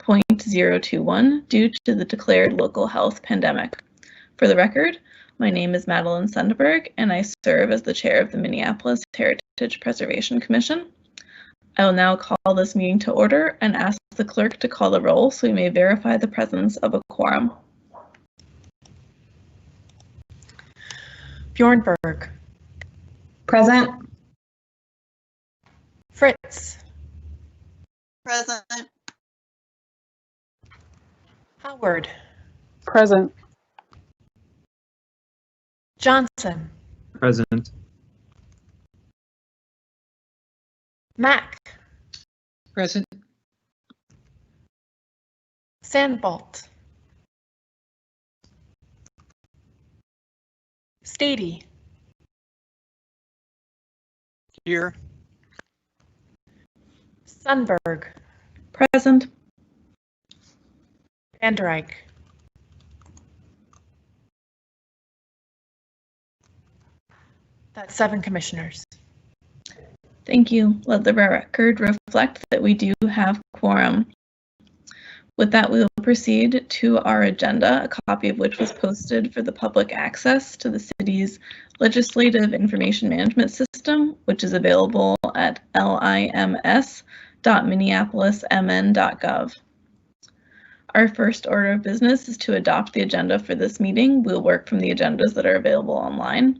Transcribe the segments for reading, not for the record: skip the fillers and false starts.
0.021 due to the declared local health pandemic. For the record, my name is Madeline Sundberg, and I serve as the chair of the Minneapolis Heritage Preservation Commission. I will now call this meeting to order and ask the clerk to call the roll so we may verify the presence of a quorum. Bjornberg. Present. Fritz. Present. Howard. Present. Johnson. Present. Mack. Present. Sandbolt. Stady. Here. Sundberg. Present. Van der Eyck. That's 7 commissioners. Thank you. Let the record reflect that we do have quorum. With that, we will proceed to our agenda, a copy of which was posted for the public access to the city's legislative information management system, which is available at lims.minneapolismn.gov. Our first order of business is to adopt the agenda for this meeting. We'll work from the agendas that are available online.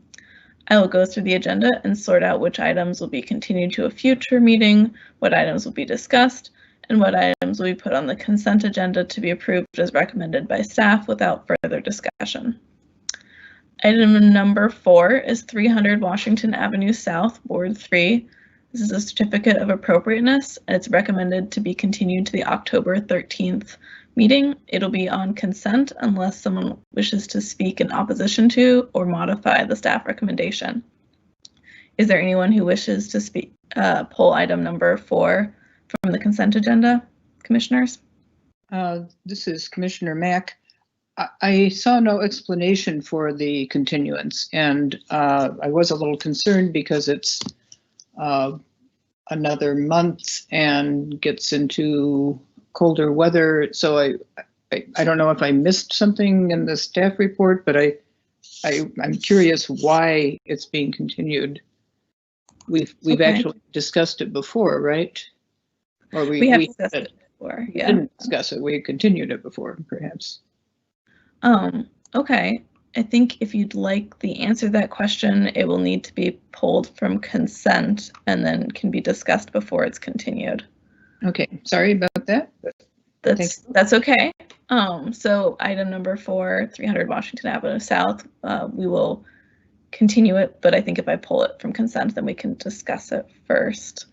I will go through the agenda and sort out which items will be continued to a future meeting, what items will be discussed, and what items will be put on the consent agenda to be approved as recommended by staff without further discussion. Item number 4 is 300 Washington Avenue South, Ward 3. This is a certificate of appropriateness, and it's recommended to be continued to the October 13th meeting. It'll be on consent unless someone wishes to speak in opposition to or modify the staff recommendation. Is there anyone who wishes to speak, pull item number 4 from the consent agenda, commissioners? This is Commissioner Mack. I saw no explanation for the continuance, and I was a little concerned because it's another month and gets into colder weather. So I don't know if I missed something in the staff report, but I'm curious why it's being continued. We've Okay. actually discussed it before, right? Or We have discussed it before, we yeah. didn't discuss it. We continued it before, perhaps. Okay. I think if you'd like the answer to that question, it will need to be pulled from consent and then can be discussed before it's continued. Okay, sorry about that. But That's okay. So item number 4, 300 Washington Avenue South, we will continue it, but I think if I pull it from consent, then we can discuss it first.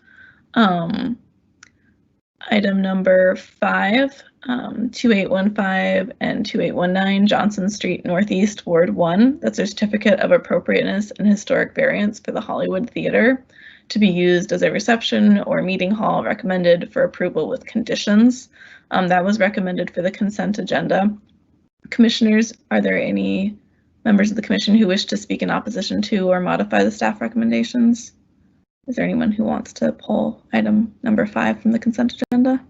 Item number 5, 2815 and 2819 Johnson Street Northeast, Ward 1. That's a certificate of appropriateness and historic variance for the Hollywood Theater to be used as a reception or meeting hall, recommended for approval with conditions. That was recommended for the consent agenda. Commissioners, are there any members of the commission who wish to speak in opposition to or modify the staff recommendations? Is there anyone who wants to pull item number 5 from the consent agenda?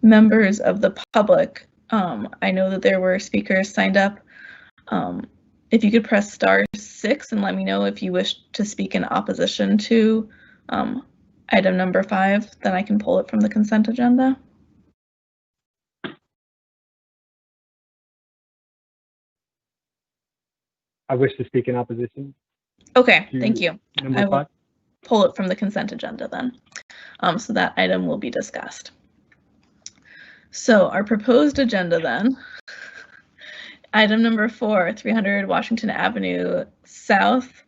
Members of the public, I know that there were speakers signed up. If you could press *6 and let me know if you wish to speak in opposition to item number 5, then I can pull it from the consent agenda. I wish to speak in opposition. Okay, thank you. Number I will 5. pull it from the consent agenda then. So that item will be discussed. So our proposed agenda then, item number 4, 300 Washington Avenue South,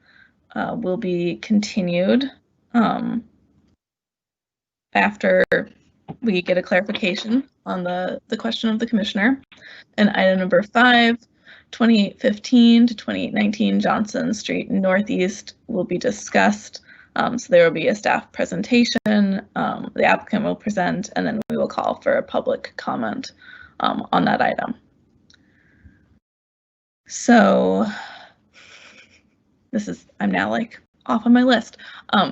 will be continued after we get a clarification on the question of the commissioner. And item number 5, 2815 to 2819 Johnson Street Northeast will be discussed. So there will be a staff presentation, the applicant will present, and then we will call for a public comment on that item. So this is, I'm now like off on my list.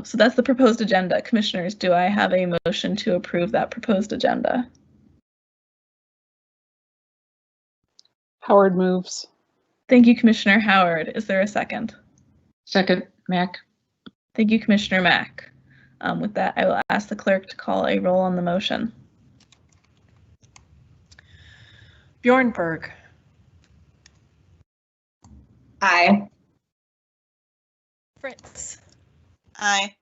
So that's the proposed agenda. Commissioners, do I have a motion to approve that proposed agenda? Howard moves. Thank you, Commissioner Howard. Is there a second? Second, Mack. Thank you, Commissioner Mack. With that, I will ask the clerk to call a roll on the motion. Bjornberg, Aye. Fritz, Aye.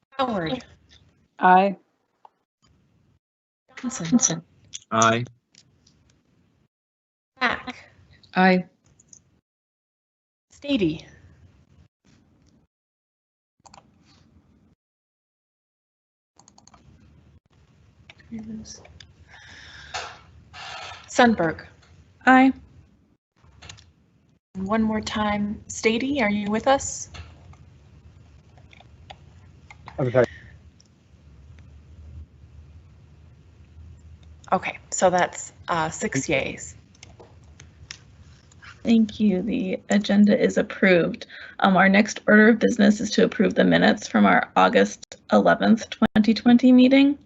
Howard, Aye. Johnson, Aye. Mack, Aye. Stady, Sundberg. Aye. And one more time, Stady, are you with us? I'm sorry. Okay, so that's 6 yeas. Thank you. The agenda is approved. Our next order of business is to approve the minutes from our August 11th, 2020 meeting.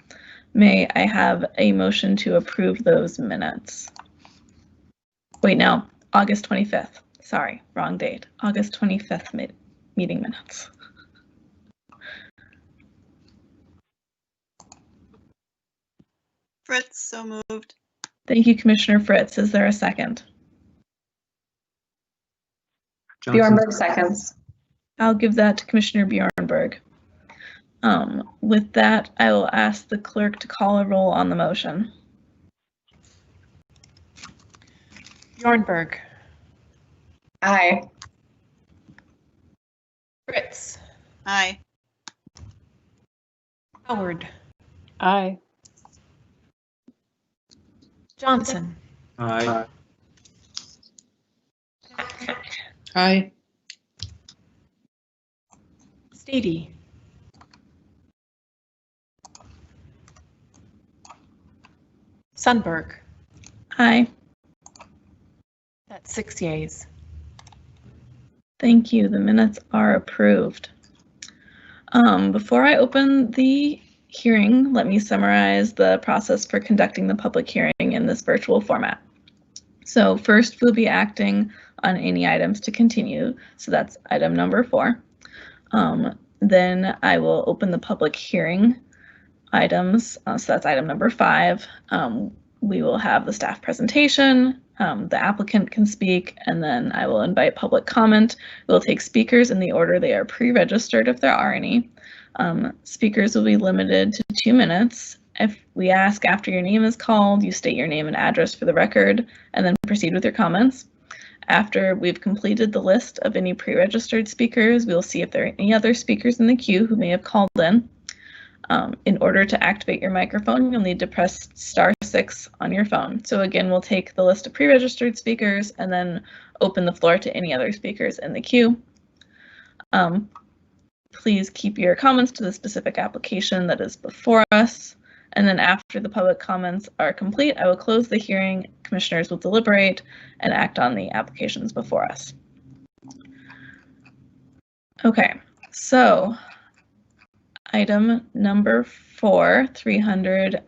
May I have a motion to approve those minutes? Wait, no, August 25th. Sorry, wrong date. August 25th meeting minutes. Fritz, so moved. Thank you, Commissioner Fritz. Is there a second? Johnson. Bjornberg seconds. I'll give that to Commissioner Bjornberg. With that, I will ask the clerk to call a roll on the motion. Bjornberg, Aye. Fritz, Aye. Howard, Aye. Johnson, Aye. Mack, Aye. Stady, Sundberg. Aye. That's 6 yeas. Thank you. The minutes are approved. Before I open the hearing, let me summarize the process for conducting the public hearing in this virtual format. So first, we'll be acting on any items to continue. So that's item number 4. Then I will open the public hearing items. So that's item number 5. We will have the staff presentation, the applicant can speak, and then I will invite public comment. We'll take speakers in the order they are pre-registered if there are any. Speakers will be limited to 2 minutes. If we ask after your name is called, you state your name and address for the record, and then proceed with your comments. After we've completed the list of any pre-registered speakers, we'll see if there are any other speakers in the queue who may have called in. In order to activate your microphone, you'll need to press *6 on your phone. So again, we'll take the list of pre-registered speakers and then open the floor to any other speakers in the queue. Please keep your comments to the specific application that is before us. And then after the public comments are complete, I will close the hearing. Commissioners will deliberate and act on the applications before us. Okay, so item number 4, 300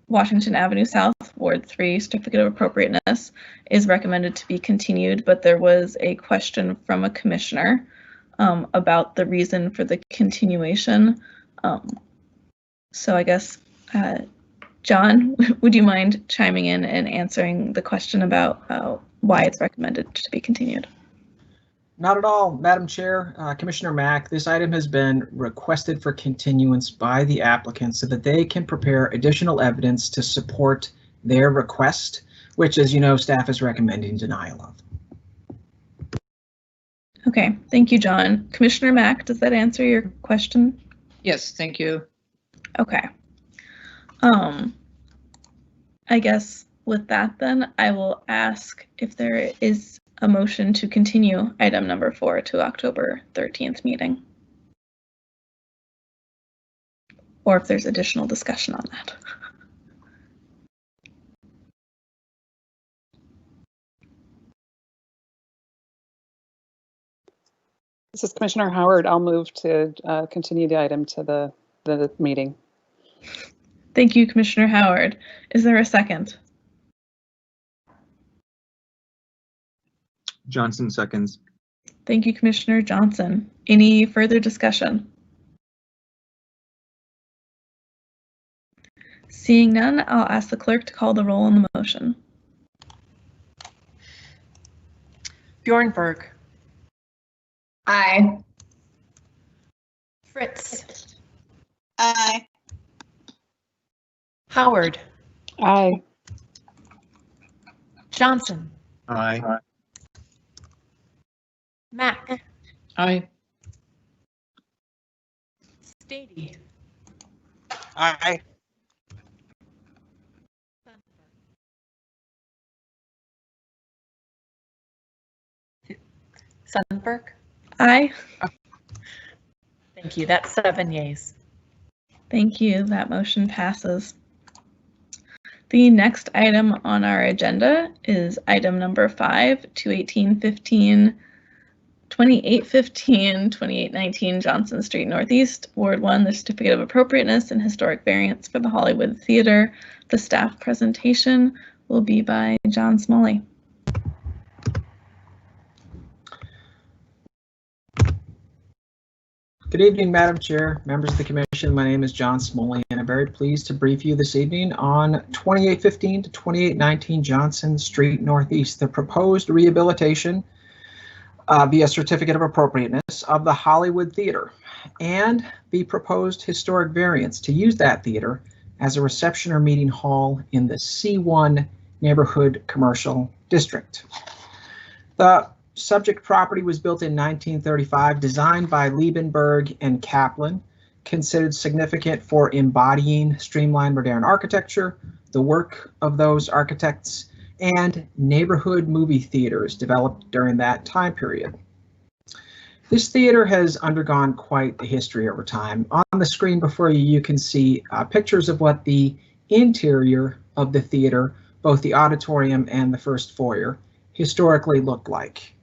Washington Avenue South, Ward 3, Certificate of Appropriateness, is recommended to be continued, but there was a question from a commissioner about the reason for the continuation. So I guess, John, would you mind chiming in and answering the question about why it's recommended to be continued? Not at all, Madam Chair. Commissioner Mack, this item has been requested for continuance by the applicant so that they can prepare additional evidence to support their request, which, as you know, staff is recommending denial of. Okay, thank you, John. Commissioner Mack, does that answer your question? Yes, thank you. Okay. I guess with that then, I will ask if there is a motion to continue item number 4 to October 13th meeting. Or if there's additional discussion on that. This is Commissioner Howard. I'll move to continue the item to the meeting. Thank you, Commissioner Howard. Is there a second? Johnson seconds. Thank you, Commissioner Johnson. Any further discussion? Seeing none, I'll ask the clerk to call the roll on the motion. Bjornberg. Aye. Fritz. Aye. Howard. Aye. Johnson. Aye. Mack. Aye. Stady. Aye. Sundberg. Aye. Thank you. That's 7 yeas. Thank you. That motion passes. The next item on our agenda is item number 5, 2815 2819 Johnson Street Northeast, Ward 1, the Certificate of Appropriateness and Historic Variance for the Hollywood Theater. The staff presentation will be by John Smalley. Good evening, Madam Chair, members of the Commission. My name is John Smalley, and I'm very pleased to brief you this evening on 2815 to 2819 Johnson Street Northeast, the proposed rehabilitation via Certificate of Appropriateness of the Hollywood Theater, and the proposed historic variance to use that theater as a reception or meeting hall in the C1 Neighborhood Commercial District. The subject property was built in 1935, designed by Liebenberg and Kaplan, considered significant for embodying streamlined modern architecture, the work of those architects, and neighborhood movie theaters developed during that time period. This theater has undergone quite a history over time. On the screen before you, you can see pictures of what the interior of the theater, both the auditorium and the first foyer, historically looked like.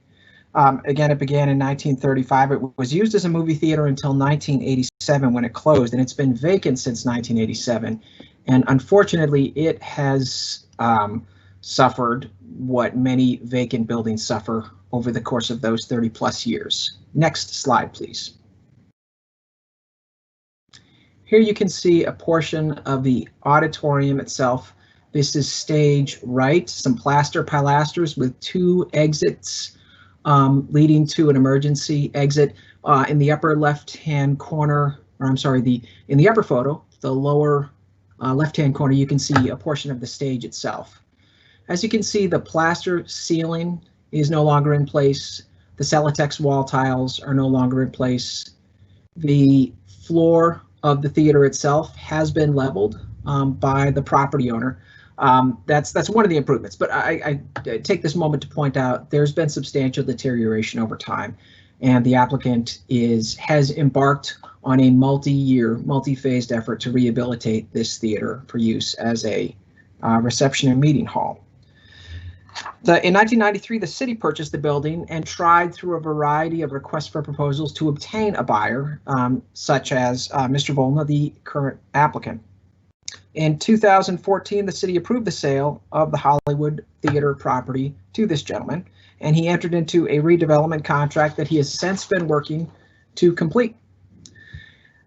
Again, it began in 1935. It was used as a movie theater until 1987 when it closed, and it's been vacant since 1987. And unfortunately, it has suffered what many vacant buildings suffer over the course of those 30 plus years. Next slide, please. Here you can see a portion of the auditorium itself. This is stage right, some plaster pilasters with 2 exits leading to an emergency exit. In the upper left-hand corner, or I'm sorry, in the upper photo, the lower left-hand corner, you can see a portion of the stage itself. As you can see, the plaster ceiling is no longer in place. The Celotex wall tiles are no longer in place. The floor of the theater itself has been leveled by the property owner. That's one of the improvements, but I take this moment to point out there's been substantial deterioration over time, and the applicant has embarked on a multi-year, multi-phased effort to rehabilitate this theater for use as a reception and meeting hall. In 1993, the city purchased the building and tried through a variety of requests for proposals to obtain a buyer, such as Mr. Volna, the current applicant. In 2014, the city approved the sale of the Hollywood Theater property to this gentleman, and he entered into a redevelopment contract that he has since been working to complete.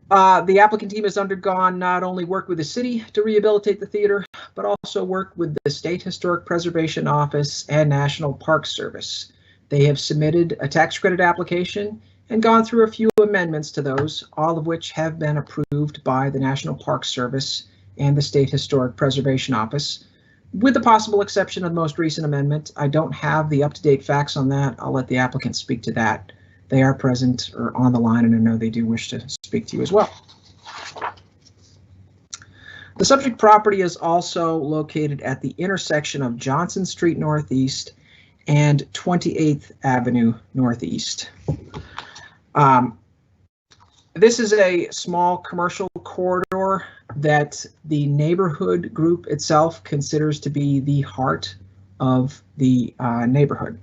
The applicant team has undergone not only work with the city to rehabilitate the theater, but also work with the State Historic Preservation Office and National Park Service. They have submitted a tax credit application and gone through a few amendments to those, all of which have been approved by the National Park Service and the State Historic Preservation Office, with the possible exception of the most recent amendment. I don't have the up-to-date facts on that. I'll let the applicant speak to that. They are present or on the line, and I know they do wish to speak to you as well. The subject property is also located at the intersection of Johnson Street Northeast and 28th Avenue Northeast. This is a small commercial corridor that the neighborhood group itself considers to be the heart of the neighborhood.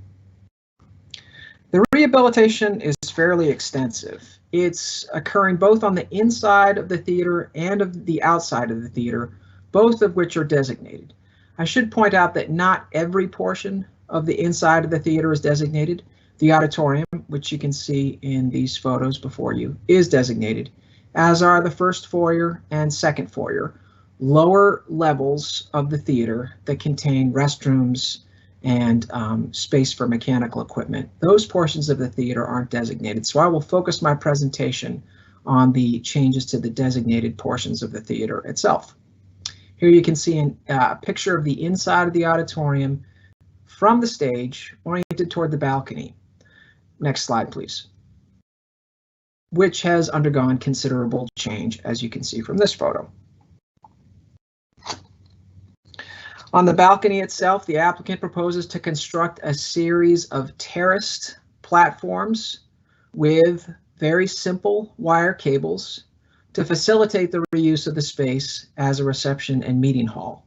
The rehabilitation is fairly extensive. It's occurring both on the inside of the theater and of the outside of the theater, both of which are designated. I should point out that not every portion of the inside of the theater is designated. The auditorium, which you can see in these photos before you, is designated, as are the first foyer and second foyer, lower levels of the theater that contain restrooms and space for mechanical equipment. Those portions of the theater aren't designated, so I will focus my presentation on the changes to the designated portions of the theater itself. Here you can see a picture of the inside of the auditorium from the stage, oriented toward the balcony. Next slide, please. Which has undergone considerable change, as you can see from this photo. On the balcony itself, the applicant proposes to construct a series of terraced platforms with very simple wire cables to facilitate the reuse of the space as a reception and meeting hall.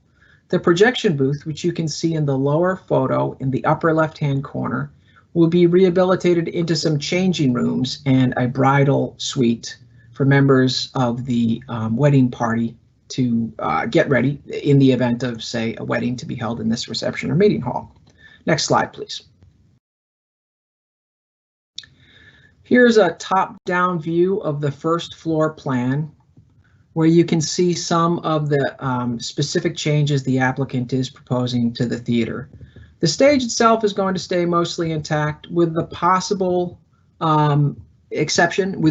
The projection booth, which you can see in the lower photo in the upper left-hand corner, will be rehabilitated into some changing rooms and a bridal suite for members of the wedding party to get ready in the event of, say, a wedding to be held in this reception or meeting hall. Next slide, please. Here's a top-down view of the first floor plan, where you can see some of the specific changes the applicant is proposing to the theater. The stage itself is going to stay mostly intact, with the possible exception of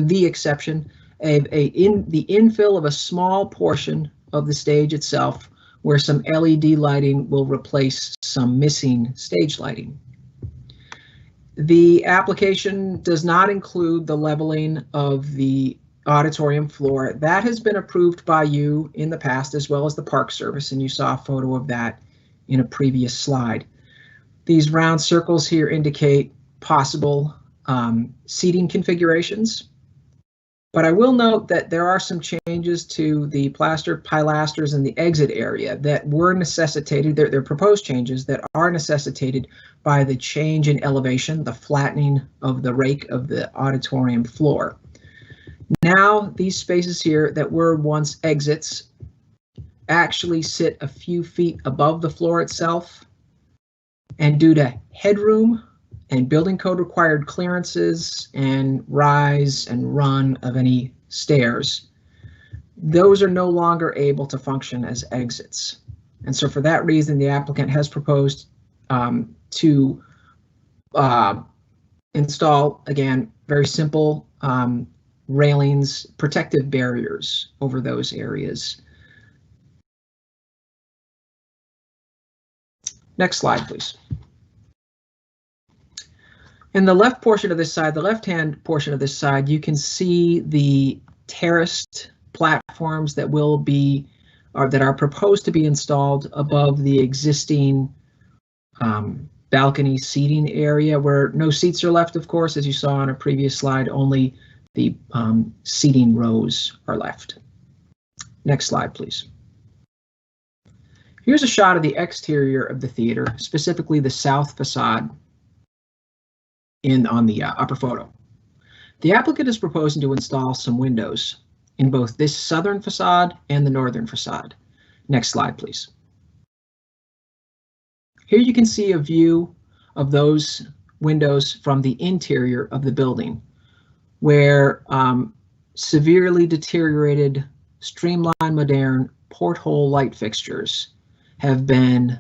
the infill of a small portion of the stage itself, where some LED lighting will replace some missing stage lighting. The application does not include the leveling of the auditorium floor. That has been approved by you in the past, as well as the Park Service, and you saw a photo of that in a previous slide. These round circles here indicate possible seating configurations, but I will note that there are some changes to the plaster pilasters in the exit area that were necessitated. They're proposed changes that are necessitated by the change in elevation, the flattening of the rake of the auditorium floor. Now these spaces here that were once exits actually sit a few feet above the floor itself, and due to headroom and building code required clearances and rise and run of any stairs, those are no longer able to function as exits. And so for that reason, the applicant has proposed to install, again, very simple railings, protective barriers over those areas. Next slide, please. In the left portion of this side, the left-hand portion of this side, you can see the terraced platforms that will be, or that are proposed to be installed above the existing balcony seating area, where no seats are left, of course, as you saw on a previous slide, only the seating rows are left. Next slide, please. Here's a shot of the exterior of the theater, specifically the south facade on the upper photo. The applicant is proposing to install some windows in both this southern facade and the northern facade. Next slide, please. Here you can see a view of those windows from the interior of the building, where severely deteriorated streamlined modern porthole light fixtures have been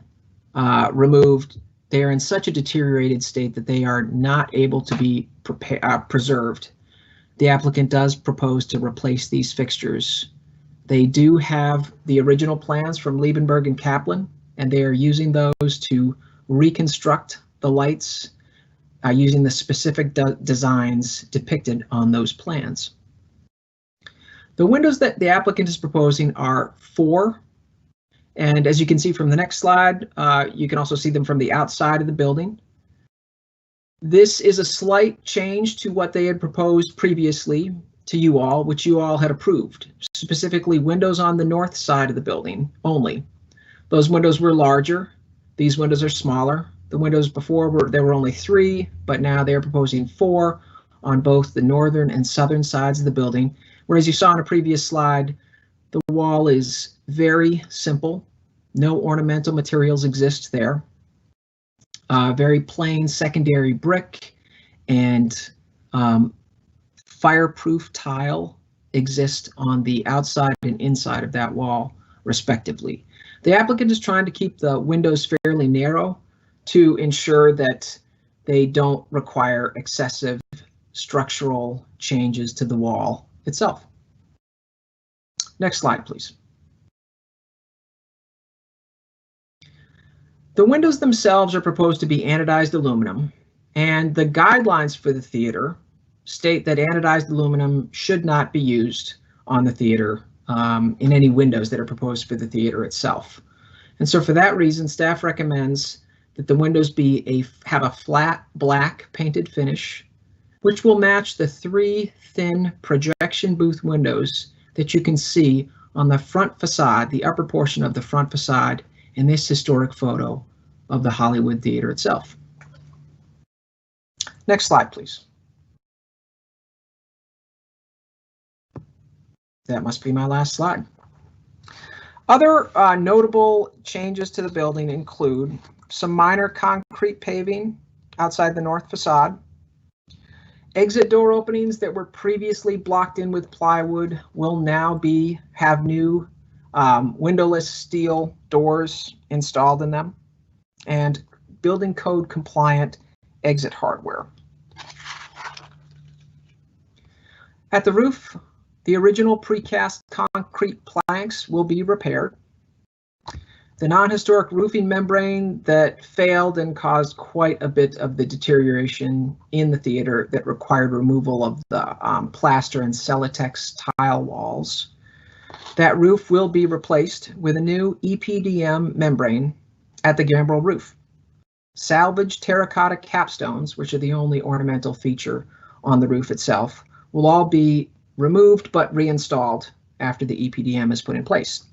removed. They are in such a deteriorated state that they are not able to be preserved. The applicant does propose to replace these fixtures. They do have the original plans from Liebenberg and Kaplan, and they are using those to reconstruct the lights using the specific designs depicted on those plans. The windows that the applicant is proposing are 4. And as you can see from the next slide, you can also see them from the outside of the building. This is a slight change to what they had proposed previously to you all, which you all had approved, specifically windows on the north side of the building only. Those windows were larger. These windows are smaller. The windows before there were only 3, but now they're proposing 4 on both the northern and southern sides of the building. Whereas you saw in a previous slide, the wall is very simple. No ornamental materials exist there. Very plain secondary brick and fireproof tile exist on the outside and inside of that wall, respectively. The applicant is trying to keep the windows fairly narrow to ensure that they don't require excessive structural changes to the wall itself. Next slide, please. The windows themselves are proposed to be anodized aluminum, and the guidelines for the theater state that anodized aluminum should not be used on the theater in any windows that are proposed for the theater itself. And so for that reason, staff recommends that the windows have a flat black painted finish, which will match the 3 thin projection booth windows that you can see on the front facade, the upper portion of the front facade in this historic photo of the Hollywood Theater itself. Next slide, please. That must be my last slide. Other notable changes to the building include some minor concrete paving outside the north facade. Exit door openings that were previously blocked in with plywood will now have new windowless steel doors installed in them, and building code compliant exit hardware. At the roof, the original precast concrete planks will be repaired. The non-historic roofing membrane that failed and caused quite a bit of the deterioration in the theater that required removal of the plaster and Celotex tile walls. That roof will be replaced with a new EPDM membrane at the gambrel roof. Salvaged terracotta capstones, which are the only ornamental feature on the roof itself, will all be removed but reinstalled after the EPDM is put in place.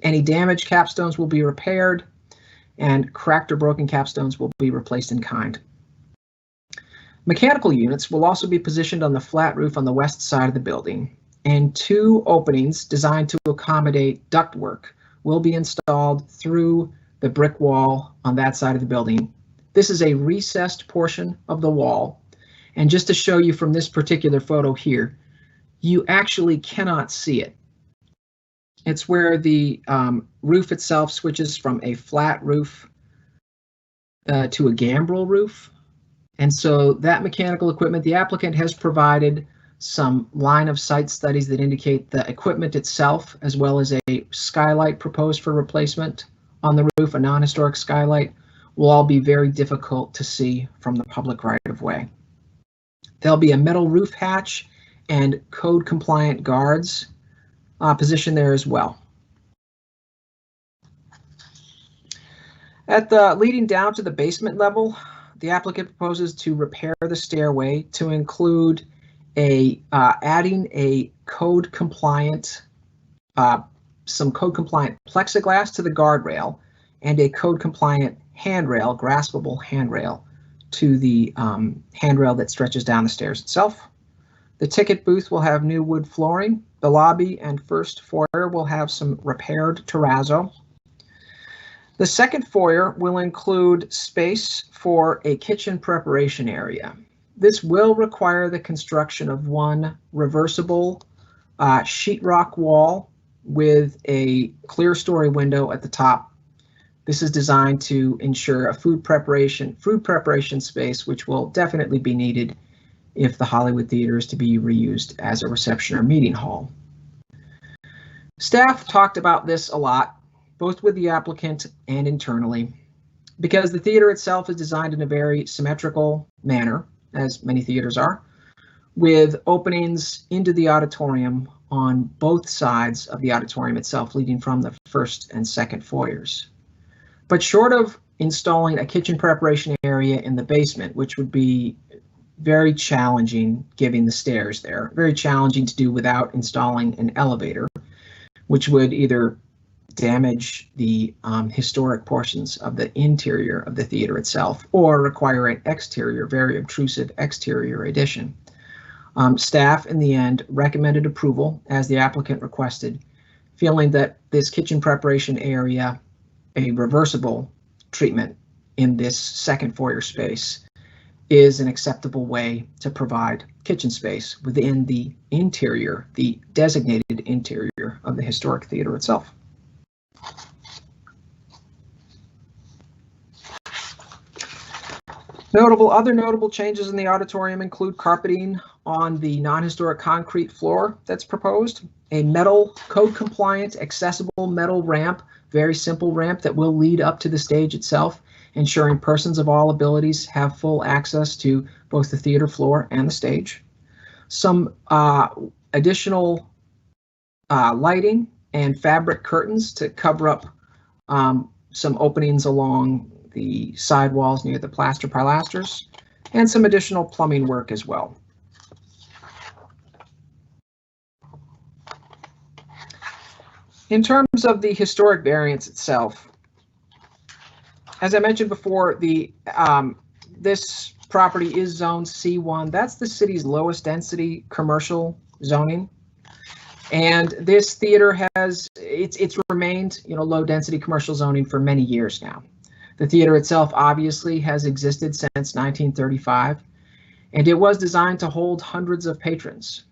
Any damaged capstones will be repaired, and cracked or broken capstones will be replaced in kind. Mechanical units will also be positioned on the flat roof on the west side of the building, and 2 openings designed to accommodate ductwork will be installed through the brick wall on that side of the building. This is a recessed portion of the wall, and just to show you from this particular photo here, you actually cannot see it. It's where the roof itself switches from a flat roof to a gambrel roof. And so that mechanical equipment, the applicant has provided some line of sight studies that indicate the equipment itself, as well as a skylight proposed for replacement on the roof, a non-historic skylight, will all be very difficult to see from the public right of way. There'll be a metal roof hatch and code compliant guards positioned there as well. At the leading down to the basement level, the applicant proposes to repair the stairway to include adding a code compliant, some code compliant plexiglass to the guardrail and a code compliant handrail, graspable handrail, to the handrail that stretches down the stairs itself. The ticket booth will have new wood flooring. The lobby and first foyer will have some repaired terrazzo. The second foyer will include space for a kitchen preparation area. This will require the construction of 1 reversible sheetrock wall with a clear story window at the top. This is designed to ensure a food preparation space, which will definitely be needed if the Hollywood Theater is to be reused as a reception or meeting hall. Staff talked about this a lot, both with the applicant and internally, because the theater itself is designed in a very symmetrical manner, as many theaters are, with openings into the auditorium on both sides of the auditorium itself, leading from the first and second foyers. But short of installing a kitchen preparation area in the basement, which would be very challenging given the stairs there, very challenging to do without installing an elevator, which would either damage the historic portions of the interior of the theater itself or require an exterior, very obtrusive exterior addition. Staff in the end recommended approval as the applicant requested, feeling that this kitchen preparation area, a reversible treatment in this second foyer space, is an acceptable way to provide kitchen space within the interior, the designated interior of the historic theater itself. Other notable changes in the auditorium include carpeting on the non-historic concrete floor that's proposed, a metal code-compliant accessible metal ramp, very simple ramp that will lead up to the stage itself, ensuring persons of all abilities have full access to both the theater floor and the stage. Some additional lighting and fabric curtains to cover up some openings along the side walls near the plaster pilasters, and some additional plumbing work as well. In terms of the historic variance itself, as I mentioned before, this property is zoned C1. That's the city's lowest density commercial zoning. And this theater has, it's remained, low density commercial zoning for many years now. The theater itself obviously has existed since 1935, and it was designed to hold hundreds of patrons.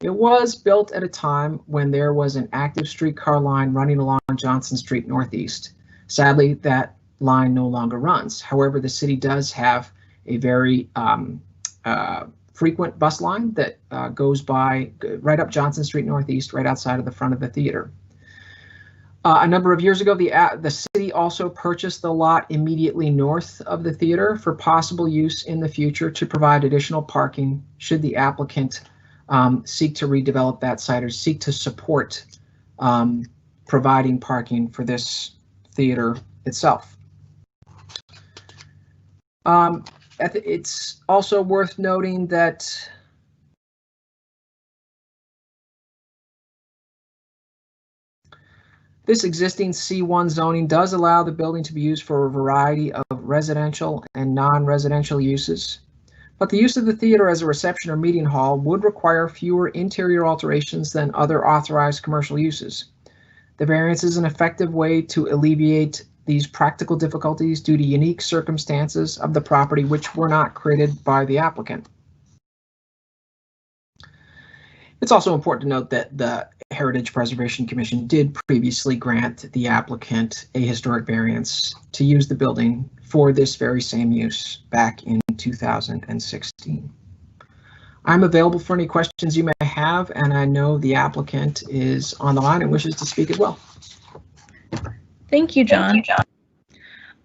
It was built at a time when there was an active streetcar line running along Johnson Street Northeast. Sadly, that line no longer runs. However, the city does have a very frequent bus line that goes by right up Johnson Street Northeast, right outside of the front of the theater. A number of years ago, the city also purchased the lot immediately north of the theater for possible use in the future to provide additional parking should the applicant seek to redevelop that site or seek to support providing parking for this theater itself. It's also worth noting that this existing C1 zoning does allow the building to be used for a variety of residential and non-residential uses, but the use of the theater as a reception or meeting hall would require fewer interior alterations than other authorized commercial uses. The variance is an effective way to alleviate these practical difficulties due to unique circumstances of the property which were not created by the applicant. It's also important to note that the Heritage Preservation Commission did previously grant the applicant a historic variance to use the building for this very same use back in 2016. I'm available for any questions you may have, and I know the applicant is on the line and wishes to speak as well. Thank you, John.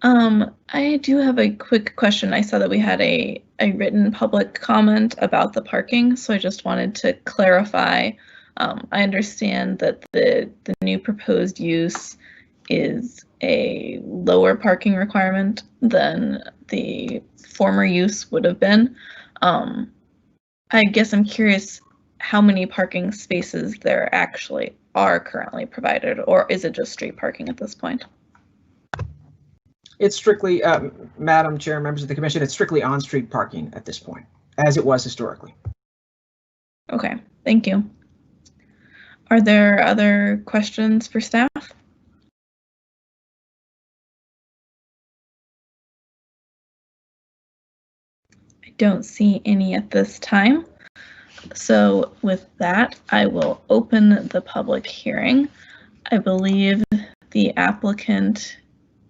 I do have a quick question. I saw that we had a written public comment about the parking, so I just wanted to clarify. I understand that the new proposed use is a lower parking requirement than the former use would have been. I guess I'm curious how many parking spaces there actually are currently provided, or is it just street parking at this point? It's strictly, Madam Chair, members of the commission, it's strictly on-street parking at this point, as it was historically. Okay, thank you. Are there other questions for staff? I don't see any at this time. So with that, I will open the public hearing. I believe the applicant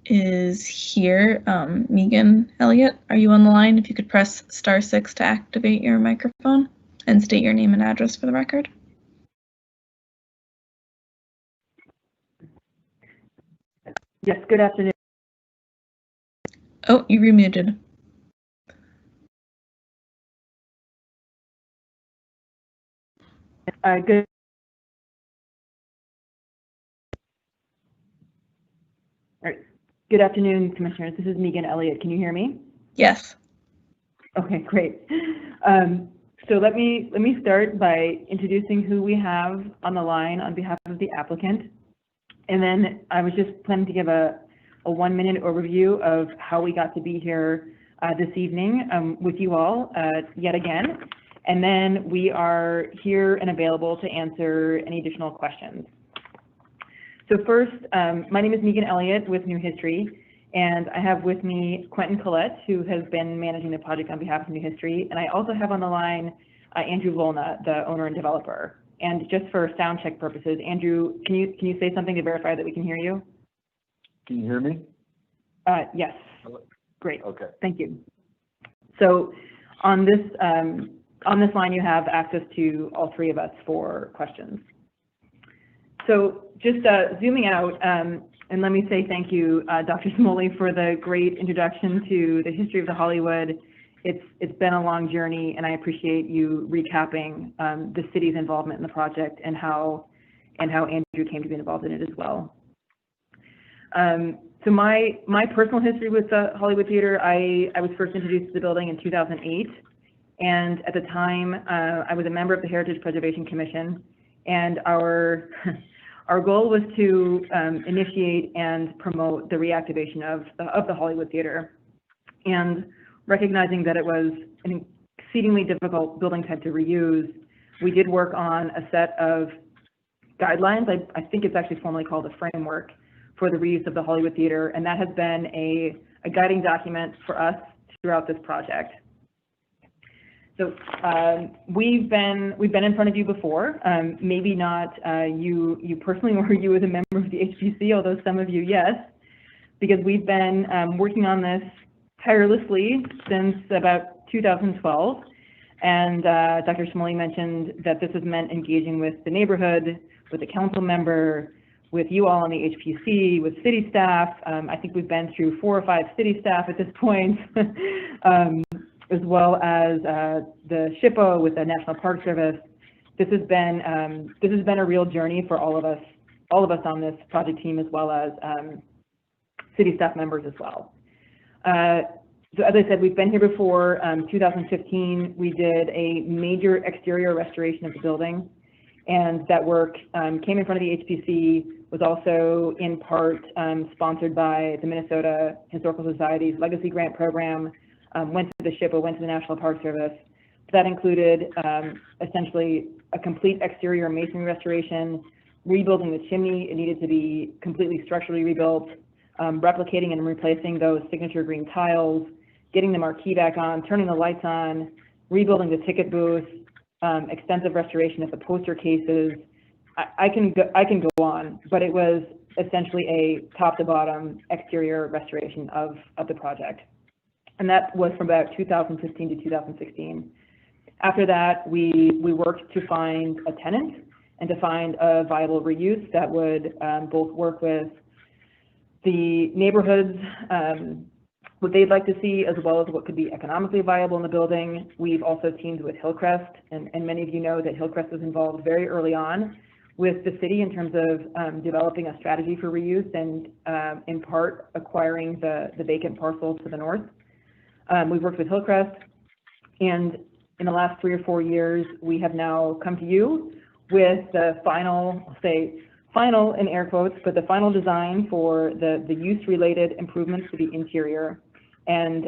is here. Megan Elliott, are you on the line? If you could press *6 to activate your microphone and state your name and address for the record. Yes, good afternoon. Oh, you're remuted. Good. All right. Good afternoon, Commissioners. This is Megan Elliott. Can you hear me? Yes. Okay, great. So let me start by introducing who we have on the line on behalf of the applicant. And then I was just planning to give a 1-minute overview of how we got to be here this evening with you all yet again. And then we are here and available to answer any additional questions. So first, my name is Megan Elliott with New History, and I have with me Quentin Collette, who has been managing the project on behalf of New History. And I also have on the line Andrew Volna, the owner and developer. And just for sound check purposes, Andrew, can you say something to verify that we can hear you? Can you hear me? Yes. Great. Okay. Thank you. So on this line, you have access to all three of us for questions. So just zooming out, and let me say thank you, Dr. Smoley, for the great introduction to the history of the Hollywood. It's been a long journey, and I appreciate you recapping the city's involvement in the project and how Andrew came to be involved in it as well. So my personal history with the Hollywood Theater, I was first introduced to the building in 2008, and at the time I was a member of the Heritage Preservation Commission, and our goal was to initiate and promote the reactivation of the Hollywood Theater. And recognizing that it was an exceedingly difficult building type to reuse, we did work on a set of guidelines. I think it's actually formally called a framework for the reuse of the Hollywood Theater, and that has been a guiding document for us throughout this project. So we've been in front of you before, maybe not you personally or you as a member of the HPC, although some of you yes, because we've been working on this tirelessly since about 2012. And Dr. Smoley mentioned that this has meant engaging with the neighborhood, with the council member, with you all on the HPC, with city staff. I think we've been through 4 or 5 city staff at this point, as well as the SHPO with the National Park Service. This has been a real journey for all of us on this project team, as well as city staff members as well. So as I said, we've been here before. 2015, we did a major exterior restoration of the building, and that work came in front of the HPC, was also in part sponsored by the Minnesota Historical Society's Legacy Grant Program, went to the SHPO, went to the National Park Service. That included essentially a complete exterior masonry restoration, rebuilding the chimney. It needed to be completely structurally rebuilt, replicating and replacing those signature green tiles, getting the marquee back on, turning the lights on, rebuilding the ticket booth, extensive restoration of the poster cases. I can go on, but it was essentially a top to bottom exterior restoration of the project. And that was from about 2015 to 2016. After that, we worked to find a tenant and to find a viable reuse that would both work with the neighborhoods, what they'd like to see, as well as what could be economically viable in the building. We've also teamed with Hillcrest, and many of you know that Hillcrest was involved very early on with the city in terms of developing a strategy for reuse and in part acquiring the vacant parcel to the north. We've worked with Hillcrest, and in the last 3 or 4 years, we have now come to you with the final, I'll say final in air quotes, but the final design for the use-related improvements to the interior. And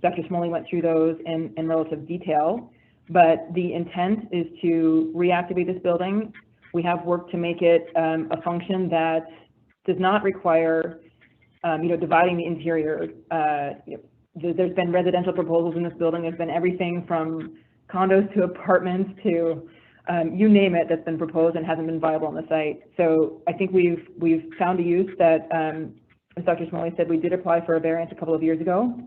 Dr. Smoley went through those in relative detail, but the intent is to reactivate this building. We have worked to make it a function that does not require, dividing the interior. There's been residential proposals in this building. There's been everything from condos to apartments to you name it that's been proposed and hasn't been viable on the site. So I think we've found a use that, as Dr. Smoley said, we did apply for a variance a couple of years ago.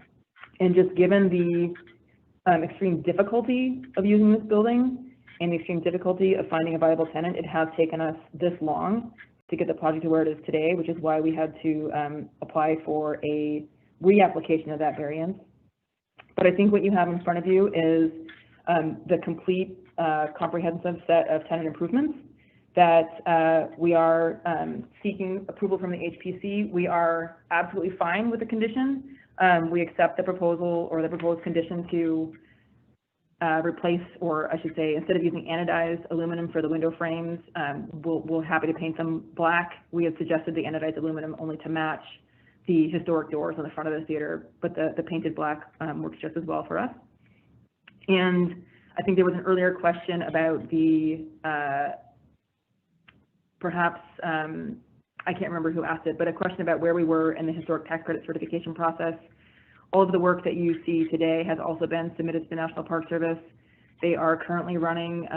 And just given the extreme difficulty of using this building and the extreme difficulty of finding a viable tenant, it has taken us this long to get the project to where it is today, which is why we had to apply for a reapplication of that variance. But I think what you have in front of you is the complete comprehensive set of tenant improvements that we are seeking approval from the HPC. We are absolutely fine with the condition. We accept the proposal or the proposed condition to replace, or I should say, instead of using anodized aluminum for the window frames, we're happy to paint them black. We have suggested the anodized aluminum only to match the historic doors on the front of the theater, but the painted black works just as well for us. And I think there was an earlier question about the, perhaps, I can't remember who asked it, but a question about where we were in the historic tax credit certification process. All of the work that you see today has also been submitted to the National Park Service. They are currently running,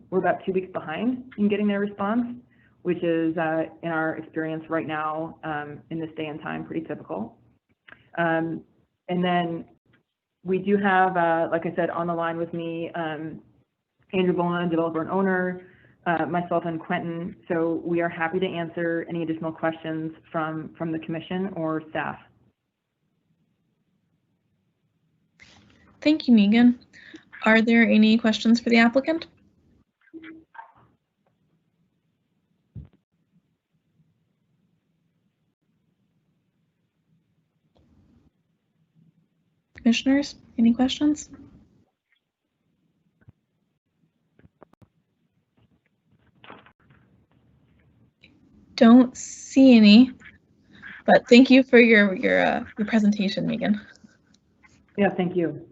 we're about 2 weeks behind in getting their response, which is, in our experience right now, in this day and time, pretty typical. And then we do have, like I said, on the line with me, Andrew Bona, developer and owner, myself and Quentin. So we are happy to answer any additional questions from the commission or staff. Thank you, Megan. Are there any questions for the applicant? Commissioners, any questions? Don't see any, but thank you for your presentation, Megan. Yeah, thank you.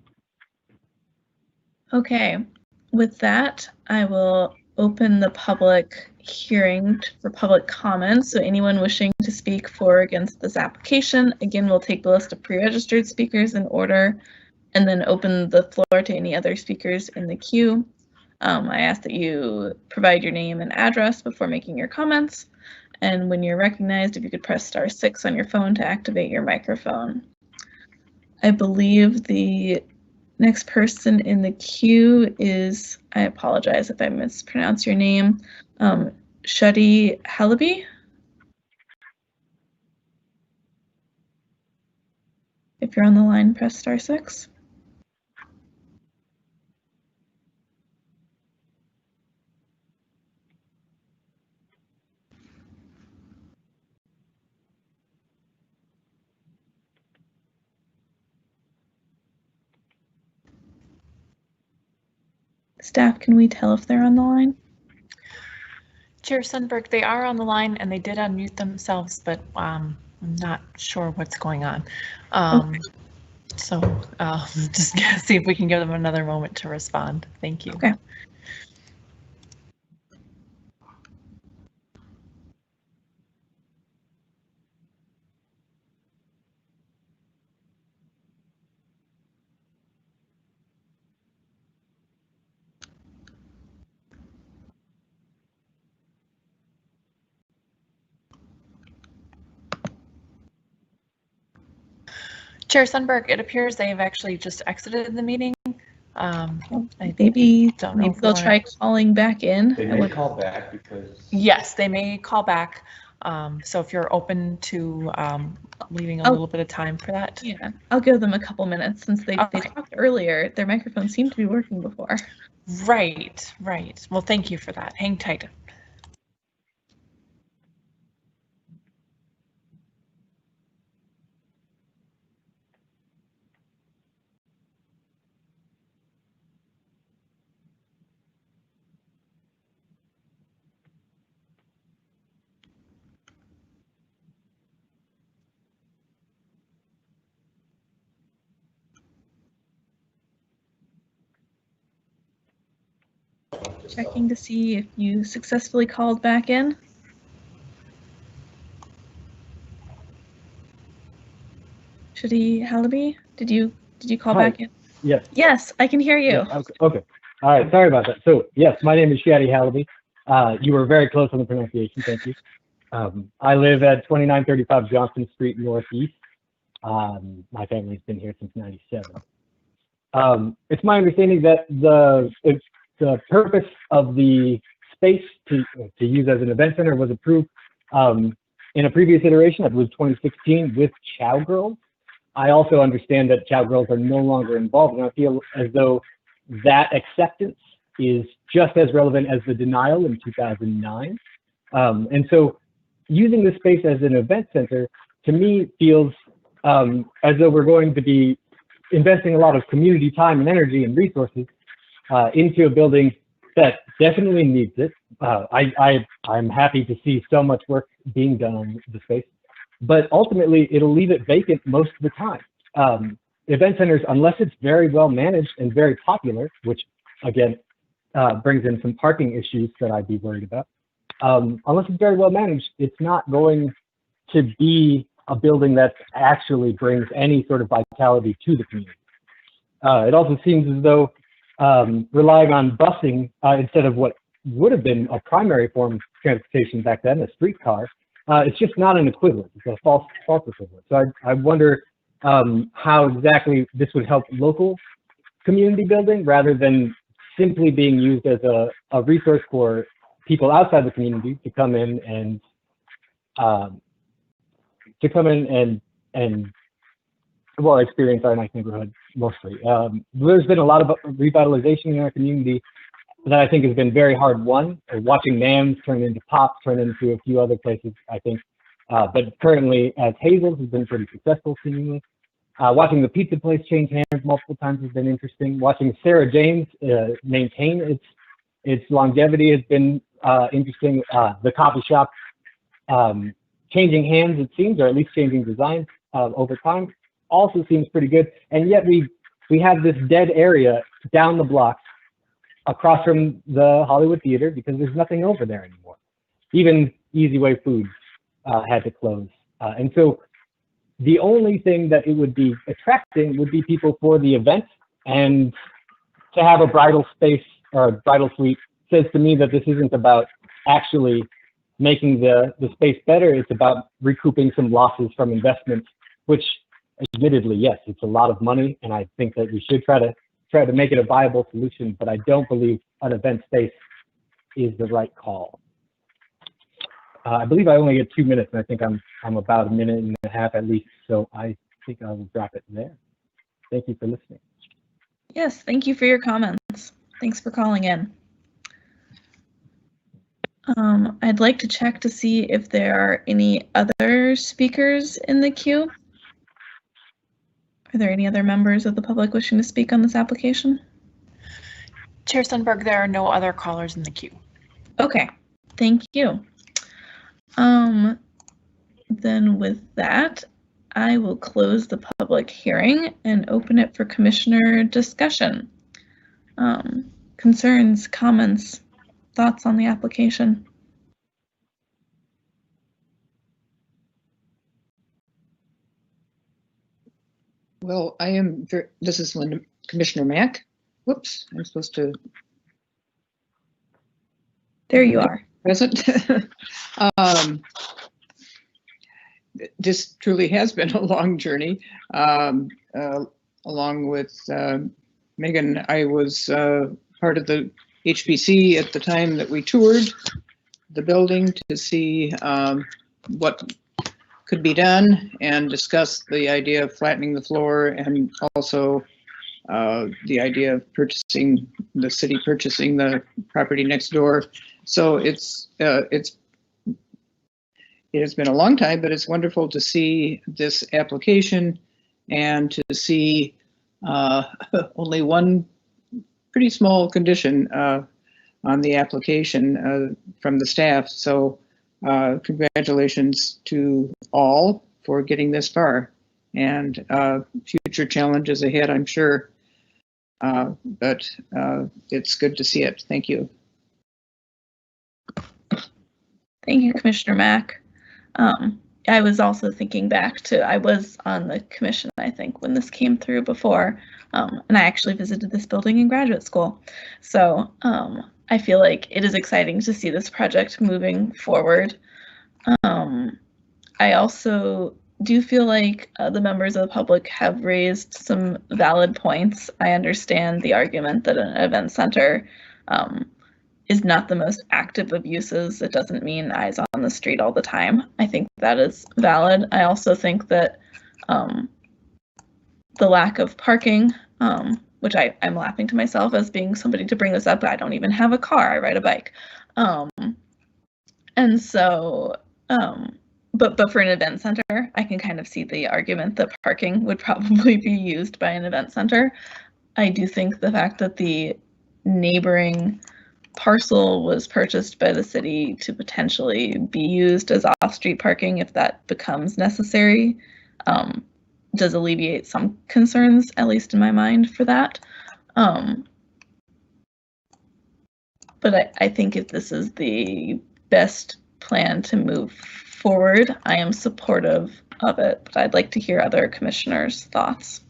Okay, with that, I will open the public hearing for public comments. So anyone wishing to speak for or against this application, again, we'll take the list of pre-registered speakers in order and then open the floor to any other speakers in the queue. I ask that you provide your name and address before making your comments. And when you're recognized, if you could press *6 on your phone to activate your microphone. I believe the next person in the queue is, I apologize if I mispronounce your name, Shuddy Halaby. If you're on the line, press *6. Staff, can we tell if they're on the line? Chair Sundberg, they are on the line and they did unmute themselves, but I'm not sure what's going on. Okay. So just see if we can give them another moment to respond. Thank you. Okay. Chair Sundberg, it appears they've actually just exited the meeting. Maybe they'll try calling back in. They may call back because... Yes, they may call back. So if you're open to leaving a little bit of time for that. Yeah, I'll give them a couple minutes since they talked earlier. Their microphone seemed to be working before. Right, right. Well, thank you for that. Hang tight. Checking to see if you successfully called back in. Shuddy Halaby, did you call back in? Yes. Yes, I can hear you. Yeah, okay. All right. Sorry about that. So yes, my name is Shuddy Halaby. You were very close on the pronunciation. Thank you. I live at 2935 Johnson Street Northeast. My family's been here since '97. It's my understanding that the purpose of the space to use as an event center was approved in a previous iteration, I believe 2016, with Cowgirls. I also understand that Cowgirls are no longer involved, and I feel as though that acceptance is just as relevant as the denial in 2009. And so using this space as an event center, to me, feels as though we're going to be investing a lot of community time and energy and resources into a building that definitely needs it. I'm happy to see so much work being done on the space, but ultimately it'll leave it vacant most of the time. Event centers, unless it's very well managed and very popular, which again brings in some parking issues that I'd be worried about. Unless it's very well managed, it's not going to be a building that actually brings any sort of vitality to the community. It also seems as though relying on busing instead of what would have been a primary form of transportation back then, a streetcar, it's just not an equivalent. It's a false equivalent. So I wonder how exactly this would help local community building rather than simply being used as a resource for people outside the community to come in and well, experience our nice neighborhood mostly. There's been a lot of revitalization in our community that I think has been very hard won. Watching NAMS turn into Pops, turn into a few other places, I think. But currently, as Hazel's has been pretty successful, seemingly. Watching the pizza place change hands multiple times has been interesting. Watching Sarah James maintain its longevity has been interesting. The coffee shop changing hands, it seems, or at least changing designs over time, also seems pretty good. And yet we have this dead area down the block across from the Hollywood Theater because there's nothing over there anymore. Even Easy Way Foods had to close. And so the only thing that it would be attracting would be people for the event, and to have a bridal space or a bridal suite says to me that this isn't about actually making the space better. It's about recouping some losses from investments, which admittedly, yes, it's a lot of money, and I think that we should try to make it a viable solution, but I don't believe an event space is the right call. I believe I only get 2 minutes, and I think I'm about a minute and a half at least, so I think I will drop it there. Thank you for listening. Yes, thank you for your comments. Thanks for calling in. I'd like to check to see if there are any other speakers in the queue. Are there any other members of the public wishing to speak on this application? Chair Sundberg, there are no other callers in the queue. Okay, thank you. Then with that, I will close the public hearing and open it for commissioner discussion. Concerns, comments, thoughts on the application? Well, this is Commissioner Mack. Whoops, I'm supposed to. There you are. Present. This truly has been a long journey. Along with Megan, I was part of the HPC at the time that we toured the building to see what could be done and discuss the idea of flattening the floor, and also the idea of the city purchasing the property next door. So it has been a long time, but it's wonderful to see this application and to see only one pretty small condition on the application from the staff. So congratulations to all for getting this far, and future challenges ahead, I'm sure. But it's good to see it. Thank you. Thank you, Commissioner Mack. I was also thinking back to, I was on the commission, I think, when this came through before, and I actually visited this building in graduate school. So I feel like it is exciting to see this project moving forward. I also do feel like the members of the public have raised some valid points. I understand the argument that an event center is not the most active of uses. It doesn't mean eyes on the street all the time. I think that is valid. I also think that the lack of parking, which I'm laughing to myself as being somebody to bring this up. I don't even have a car, I ride a bike. And so, but for an event center, I can kind of see the argument that parking would probably be used by an event center. I do think the fact that the neighboring parcel was purchased by the city to potentially be used as off-street parking if that becomes necessary, does alleviate some concerns, at least in my mind, for that. But I think if this is the best plan to move forward, I am supportive of it, but I'd like to hear other commissioners' thoughts.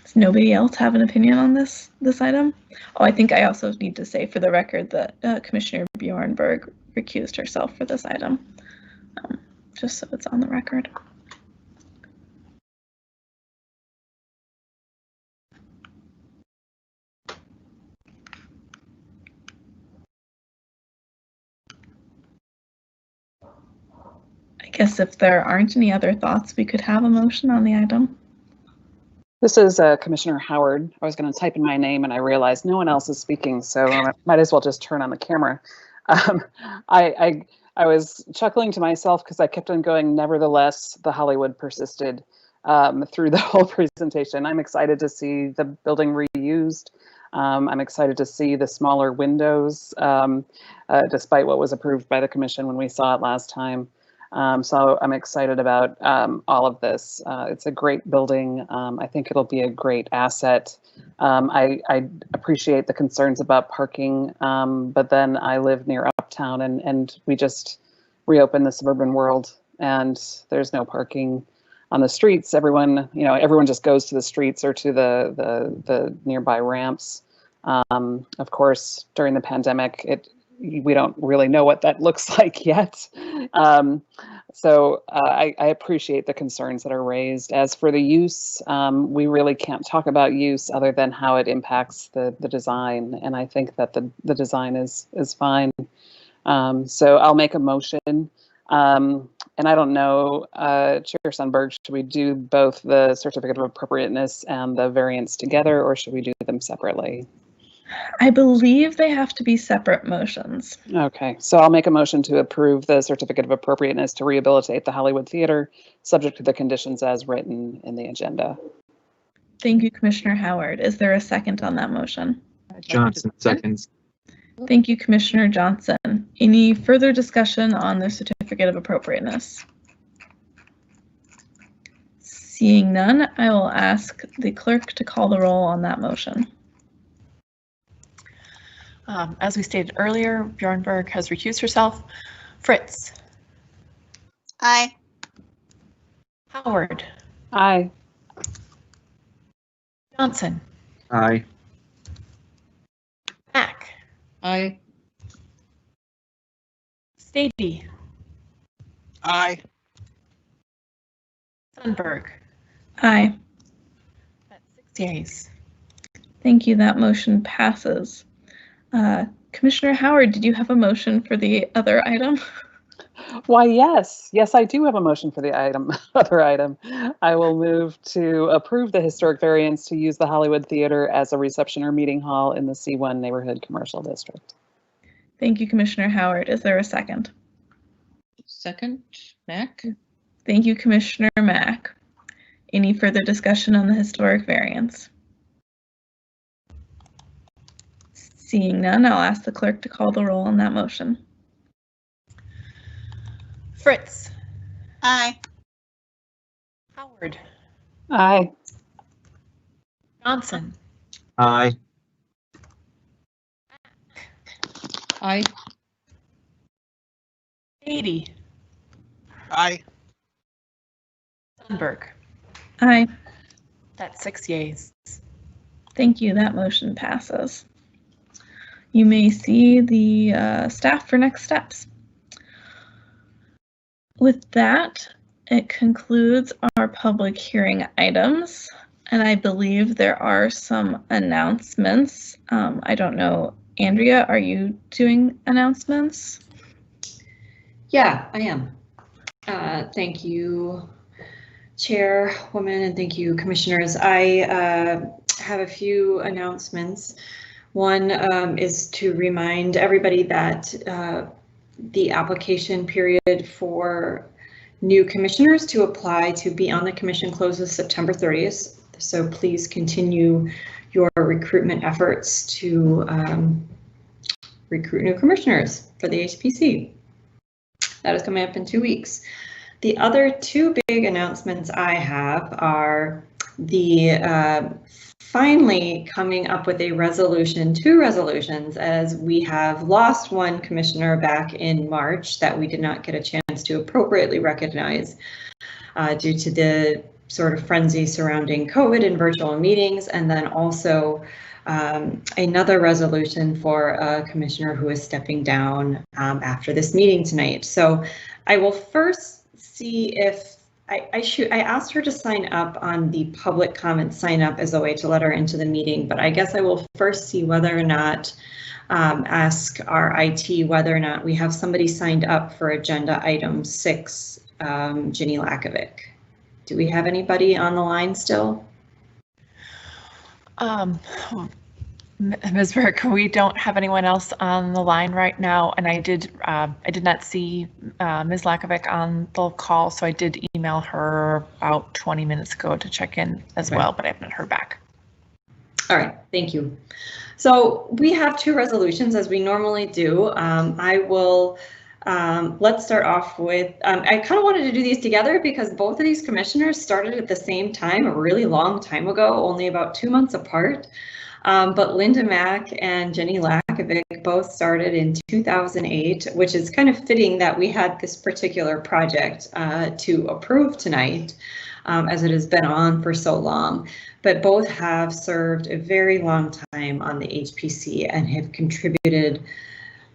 Does nobody else have an opinion on this item? Oh, I think I also need to say for the record that Commissioner Bjornberg recused herself for this item, just so it's on the record. I guess if there aren't any other thoughts, we could have a motion on the item. This is Commissioner Howard. I was going to type in my name and I realized no one else is speaking, so I might as well just turn on the camera. I was chuckling to myself because I kept on going, nevertheless, the Hollywood persisted through the whole presentation. I'm excited to see the building reused. I'm excited to see the smaller windows, despite what was approved by the commission when we saw it last time. So I'm excited about all of this. It's a great building. I think it'll be a great asset. I appreciate the concerns about parking, but then I live near Uptown and we just reopened the suburban world and there's no parking on the streets. Everyone just goes to the streets or to the nearby ramps. Of course, during the pandemic, we don't really know what that looks like yet. So I appreciate the concerns that are raised. As for the use, we really can't talk about use other than how it impacts the design. And I think that the design is fine. So I'll make a motion. And I don't know, Chair Sundberg, should we do both the certificate of appropriateness and the variance together, or should we do them separately? I believe they have to be separate motions. Okay, so I'll make a motion to approve the certificate of appropriateness to rehabilitate the Hollywood Theater, subject to the conditions as written in the agenda. Thank you, Commissioner Howard. Is there a second on that motion? Johnson seconds. Thank you, Commissioner Johnson. Any further discussion on the certificate of appropriateness? Seeing none, I will ask the clerk to call the roll on that motion. As we stated earlier, Bjornberg has recused herself. Fritz. Aye. Howard. Aye. Johnson. Aye. Mack. Aye. Stady. Aye. Sundberg. Aye. That's 6 yeas. Thank you. That motion passes. Commissioner Howard, did you have a motion for the other item? Why, yes. Yes, I do have a motion for the other item. I will move to approve the historic variance to use the Hollywood Theater as a reception or meeting hall in the C1 neighborhood commercial district. Thank you, Commissioner Howard. Is there a second? Second, Mack. Thank you, Commissioner Mack. Any further discussion on the historic variance? Seeing none, I'll ask the clerk to call the roll on that motion. Fritz. Aye. Howard. Aye. Johnson. Aye. Aye. Stady. Aye. Sundberg. Aye. That's 6 yeas. Thank you. That motion passes. You may see the staff for next steps. With that, it concludes our public hearing items, and I believe there are some announcements. I don't know, Andrea, are you doing announcements? Yeah, I am. Thank you, Chairwoman, and thank you, Commissioners. I have a few announcements. One is to remind everybody that the application period for new commissioners to apply to be on the commission closes September 30th. So please continue your recruitment efforts to recruit new commissioners for the HPC. That is coming up in 2 weeks. The other two big announcements I have are the finally coming up with a resolution, two resolutions, as we have lost one commissioner back in March that we did not get a chance to appropriately recognize due to the sort of frenzy surrounding COVID and virtual meetings, and then also another resolution for a commissioner who is stepping down after this meeting tonight. So I will first see if I asked her to sign up on the public comment sign up as a way to let her into the meeting, but I guess I will first see whether or not ask our IT whether or not we have somebody signed up for agenda item 6, Ginny Lakovic. Do we have anybody on the line still? Ms. Burke, we don't have anyone else on the line right now, and I did not see Ms. Lakovic on the call, so I did email her about 20 minutes ago to check in as well, but I have not heard back. All right, thank you. So we have two resolutions as we normally do. I will let's start off with, I kind of wanted to do these together because both of these commissioners started at the same time a really long time ago, only about 2 months apart. But Linda Mack and Ginny Lakovic both started in 2008, which is kind of fitting that we had this particular project to approve tonight, as it has been on for so long. But both have served a very long time on the HPC and have contributed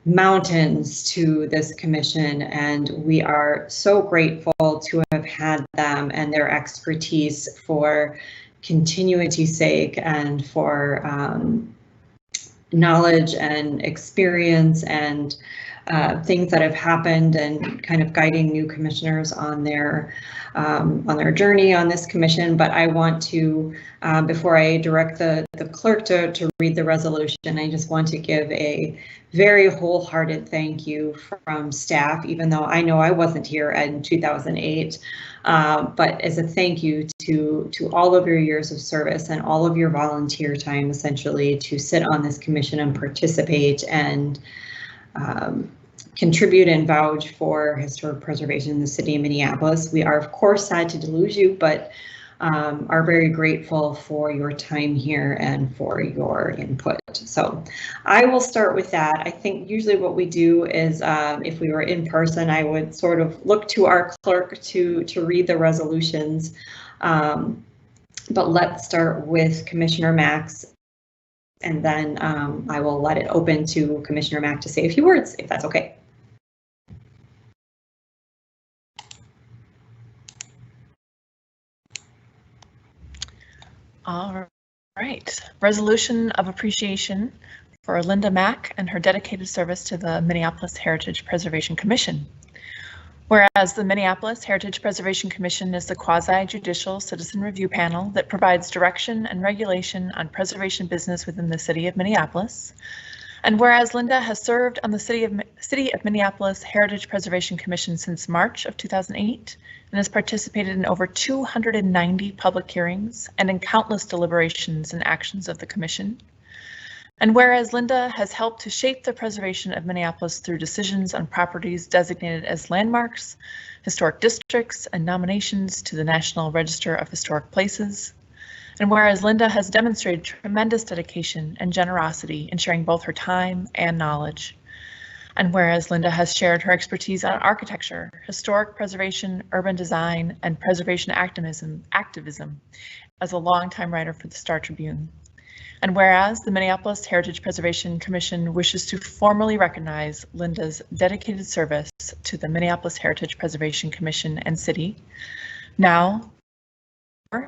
mountains to this commission, and we are so grateful to have had them and their expertise for continuity's sake and for knowledge and experience and things that have happened and kind of guiding new commissioners on their journey on this commission. But I want to, before I direct the clerk to read the resolution, I just want to give a very wholehearted thank you from staff, even though I know I wasn't here in 2008, but as a thank you to all of your years of service and all of your volunteer time, essentially, to sit on this commission and participate and contribute and vouch for historic preservation in the city of Minneapolis. We are, of course, sad to lose you, but are very grateful for your time here and for your input. So I will start with that. I think usually what we do is if we were in person, I would sort of look to our clerk to read the resolutions. But let's start with Commissioner Mack, and then I will let it open to Commissioner Mack to say a few words, if that's okay. All right. Resolution of appreciation for Linda Mack and her dedicated service to the Minneapolis Heritage Preservation Commission. Whereas the Minneapolis Heritage Preservation Commission is the quasi-judicial citizen review panel that provides direction and regulation on preservation business within the city of Minneapolis. And whereas Linda has served on the City of Minneapolis Heritage Preservation Commission since March of 2008 and has participated in over 290 public hearings and in countless deliberations and actions of the Commission. And whereas Linda has helped to shape the preservation of Minneapolis through decisions on properties designated as landmarks, historic districts, and nominations to the National Register of Historic Places. And whereas Linda has demonstrated tremendous dedication and generosity in sharing both her time and knowledge. And whereas Linda has shared her expertise on architecture, historic preservation, urban design, and preservation activism as a longtime writer for the Star Tribune. And whereas the Minneapolis Heritage Preservation Commission wishes to formally recognize Linda's dedicated service to the Minneapolis Heritage Preservation Commission and City. Now,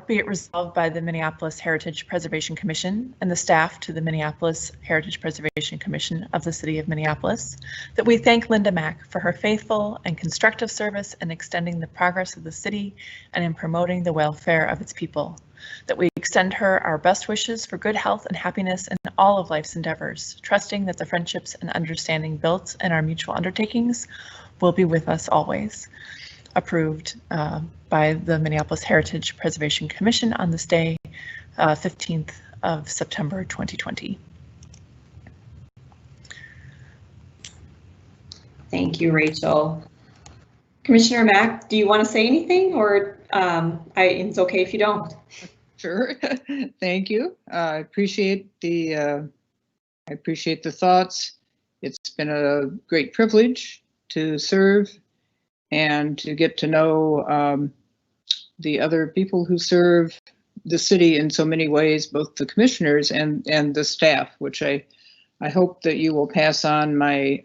be it resolved by the Minneapolis Heritage Preservation Commission and the staff to the Minneapolis Heritage Preservation Commission of the City of Minneapolis, that we thank Linda Mack for her faithful and constructive service in extending the progress of the city and in promoting the welfare of its people, that we extend her our best wishes for good health and happiness in all of life's endeavors, trusting that the friendships and understanding built in our mutual undertakings will be with us always. Approved by the Minneapolis Heritage Preservation Commission on this day, 15th of September 2020. Thank you, Rachel. Commissioner Mack, do you want to say anything, or it's okay if you don't? Sure. Thank you. I appreciate the thoughts. It's been a great privilege to serve and to get to know the other people who serve the city in so many ways, both the commissioners and the staff, which I hope that you will pass on my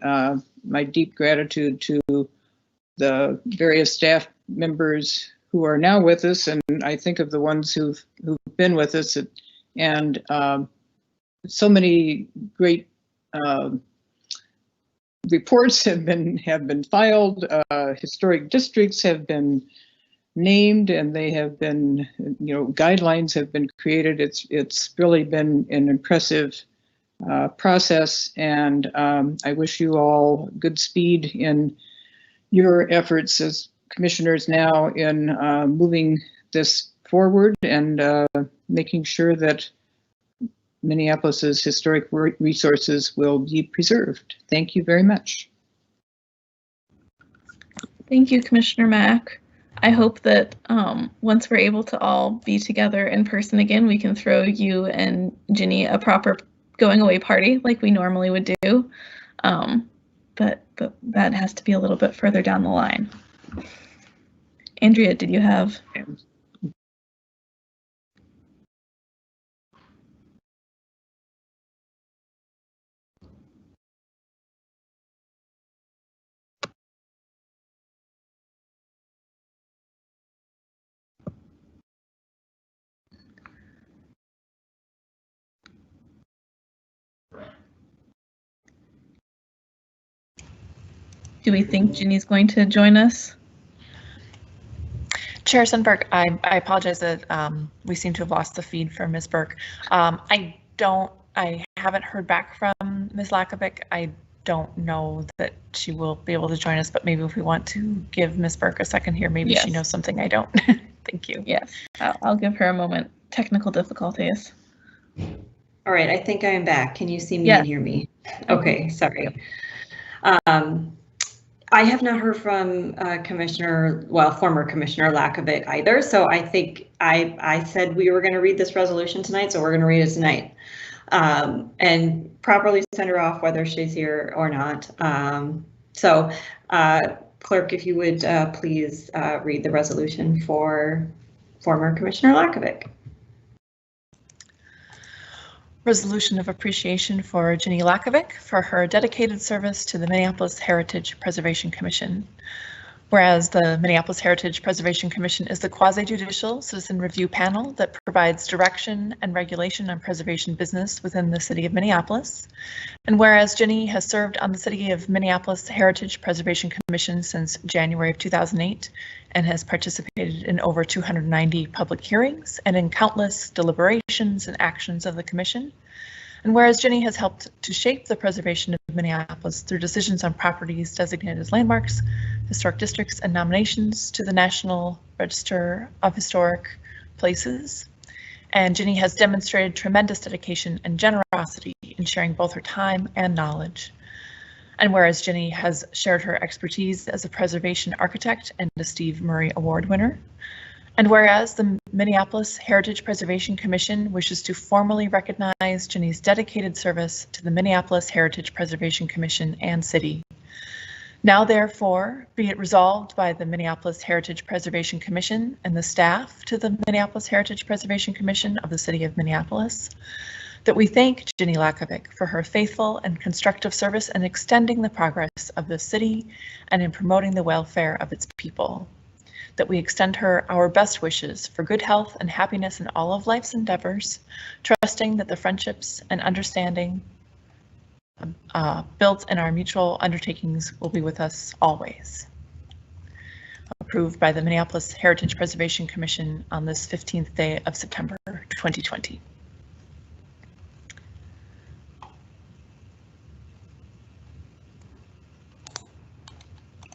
my deep gratitude to the various staff members who are now with us, and I think of the ones who've been with us, and so many great reports have been filed. Historic districts have been named, and they have been, guidelines have been created. It's really been an impressive process, and I wish you all good speed in your efforts as commissioners now in moving this forward and making sure that Minneapolis's historic resources will be preserved. Thank you very much. Thank you, Commissioner Mack. I hope that once we're able to all be together in person again, we can throw you and Ginny a proper going away party like we normally would do. But that has to be a little bit further down the line. Andrea, did you have? Do we think Ginny's going to join us? Chair Sundberg, I apologize that we seem to have lost the feed for Ms. Burke. I haven't heard back from Ms. Lakovic. I don't know that she will be able to join us, but maybe if we want to give Ms. Burke a second here, maybe Yes. She knows something I don't. Thank you. Yes, I'll give her a moment. Technical difficulties. All right, I think I am back. Can you see me Yes. and hear me? Okay, sorry. I have not heard from former Commissioner Lakovic either. So I think I said we were going to read this resolution tonight, so we're going to read it tonight and properly send her off whether she's here or not. Clerk, if you would please read the resolution for former Commissioner Lakovic. Resolution of appreciation for Ginny Lakovic for her dedicated service to the Minneapolis Heritage Preservation Commission. Whereas the Minneapolis Heritage Preservation Commission is the quasi-judicial citizen review panel that provides direction and regulation on preservation business within the city of Minneapolis. And whereas Ginny has served on the City of Minneapolis Heritage Preservation Commission since January of 2008 and has participated in over 290 public hearings and in countless deliberations and actions of the commission. And whereas Ginny has helped to shape the preservation of Minneapolis through decisions on properties designated as landmarks, historic districts, and nominations to the National Register of Historic Places. And Ginny has demonstrated tremendous dedication and generosity in sharing both her time and knowledge. And whereas Ginny has shared her expertise as a preservation architect and a Steve Murray Award winner. And whereas the Minneapolis Heritage Preservation Commission wishes to formally recognize Ginny's dedicated service to the Minneapolis Heritage Preservation Commission and City. Now therefore, be it resolved by the Minneapolis Heritage Preservation Commission and the staff to the Minneapolis Heritage Preservation Commission of the City of Minneapolis, that we thank Ginny Lakovic for her faithful and constructive service in extending the progress of the city and in promoting the welfare of its people. that we extend her our best wishes for good health and happiness in all of life's endeavors, trusting that the friendships and understanding built in our mutual undertakings will be with us always. Approved by the Minneapolis Heritage Preservation Commission on this 15th day of September 2020.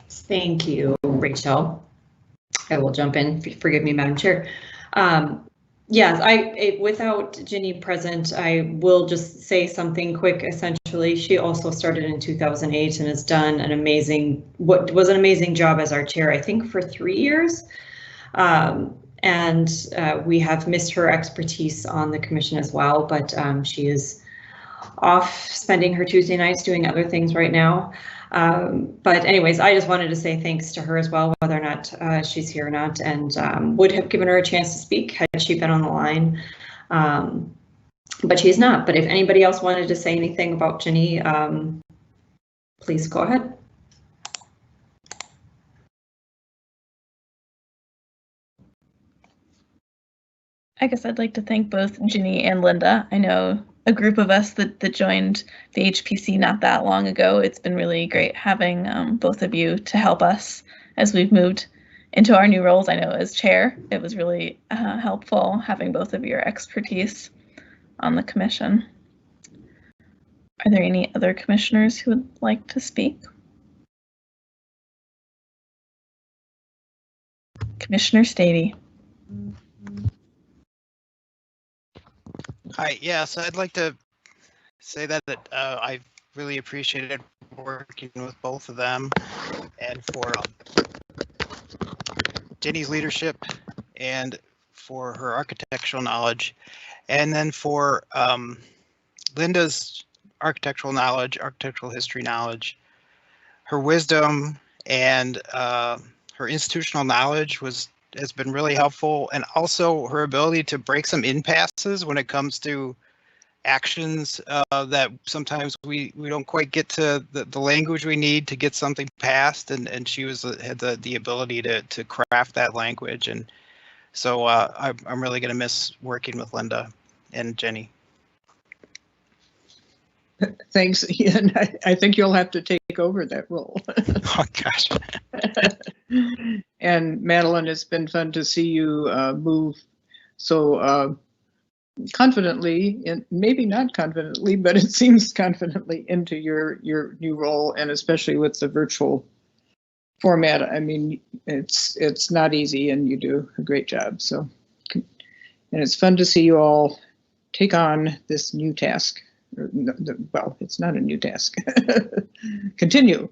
Thank you, Rachel. I will jump in. Forgive me, Madam Chair. Yes, without Ginny present, I will just say something quick. Essentially, she also started in 2008 and has done an amazing job as our chair, I think, for 3 years. We have missed her expertise on the commission as well, but she is off spending her Tuesday nights doing other things right now. But anyways, I just wanted to say thanks to her as well, whether or not she's here or not, and would have given her a chance to speak had she been on the line. But she's not. But if anybody else wanted to say anything about Ginny, please go ahead. I guess I'd like to thank both Ginny and Linda. I know a group of us that joined the HPC not that long ago. It's been really great having both of you to help us as we've moved into our new roles. I know as chair, it was really helpful having both of your expertise on the commission. Are there any other commissioners who would like to speak? Commissioner Stady. Hi, yes, I'd like to say that I really appreciated working with both of them, and for Jenny's leadership and for her architectural knowledge, and then for Linda's architectural knowledge, architectural history knowledge, her wisdom, and her institutional knowledge has been really helpful, and also her ability to break some impasses when it comes to actions that sometimes we don't quite get to the language we need to get something passed, and she had the ability to craft that language, and so I'm really going to miss working with Linda and Jenny. Thanks, Ian. I think you'll have to take over that role. Oh gosh. And Madeline, it's been fun to see you move so confidently, and maybe not confidently, but it seems confidently into your new role, and especially with the virtual format. I mean, it's not easy, and you do a great job. So, and it's fun to see you all take on this new task. Well, it's not a new task. Continue.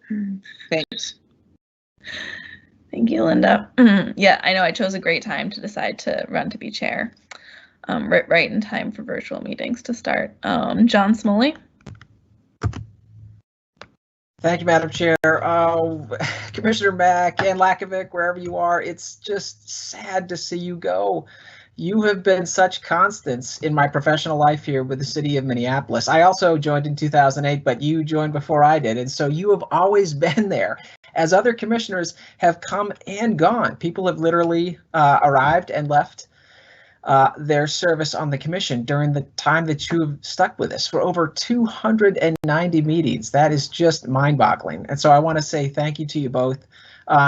Thanks. Thank you, Linda. Yeah, I know I chose a great time to decide to run to be chair. Right in time for virtual meetings to start. John Smoley. Thank you, Madam Chair. Commissioner Mack and Lakovic, wherever you are, it's just sad to see you go. You have been such constants in my professional life here with the city of Minneapolis. I also joined in 2008, but you joined before I did. And so you have always been there. As other commissioners have come and gone, people have literally arrived and left their service on the commission during the time that you have stuck with us for over 290 meetings. That is just mind-boggling. And so I want to say thank you to you both.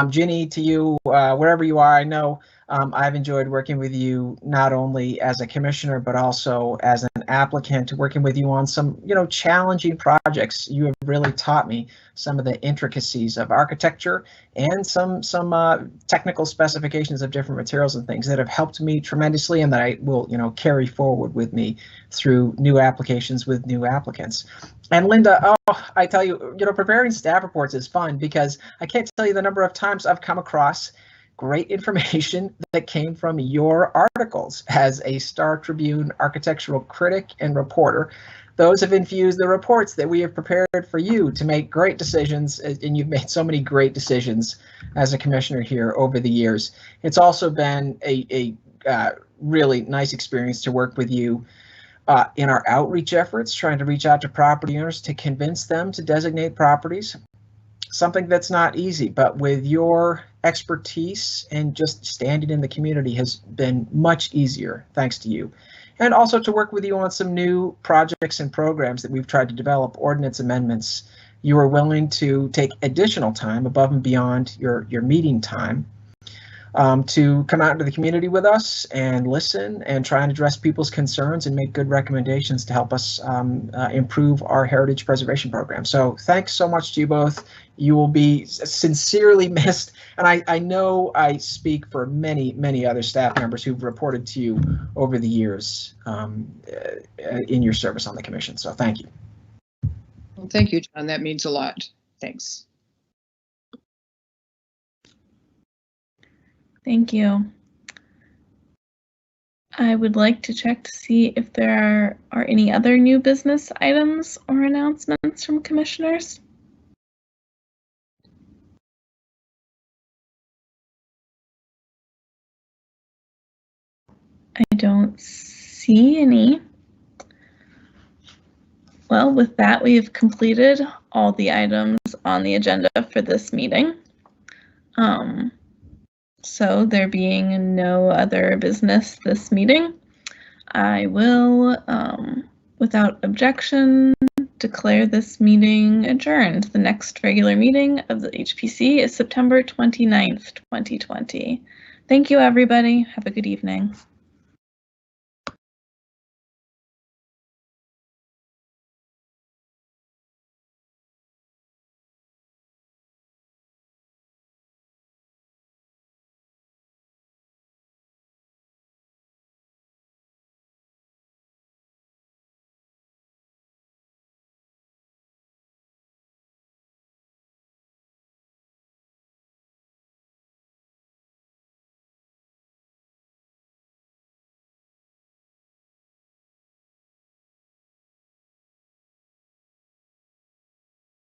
Ginny, to you, wherever you are, I know I've enjoyed working with you not only as a commissioner, but also as an applicant, working with you on some, challenging projects. You have really taught me some of the intricacies of architecture and some technical specifications of different materials and things that have helped me tremendously, and that I will, carry forward with me through new applications with new applicants. And Linda, I tell you, preparing staff reports is fun because I can't tell you the number of times I've come across great information that came from your articles as a Star Tribune architectural critic and reporter. Those have infused the reports that we have prepared for you to make great decisions, and you've made so many great decisions as a commissioner here over the years. It's also been a really nice experience to work with you in our outreach efforts, trying to reach out to property owners to convince them to designate properties. Something that's not easy, but with your expertise and just standing in the community has been much easier thanks to you. And also to work with you on some new projects and programs that we've tried to develop, ordinance amendments. You are willing to take additional time above and beyond your meeting time to come out into the community with us and listen and try and address people's concerns and make good recommendations to help us improve our heritage preservation program. So thanks so much to you both. You will be sincerely missed. And I know I speak for many, many other staff members who've reported to you over the years in your service on the commission. So thank you. Well, thank you, John. That means a lot. Thanks. Thank you. I would like to check to see if there are any other new business items or announcements from commissioners. I don't see any. Well, with that, we have completed all the items on the agenda for this meeting. So there being no other business this meeting, I will, without objection, declare this meeting adjourned. The next regular meeting of the HPC is September 29th, 2020. Thank you, everybody. Have a good evening.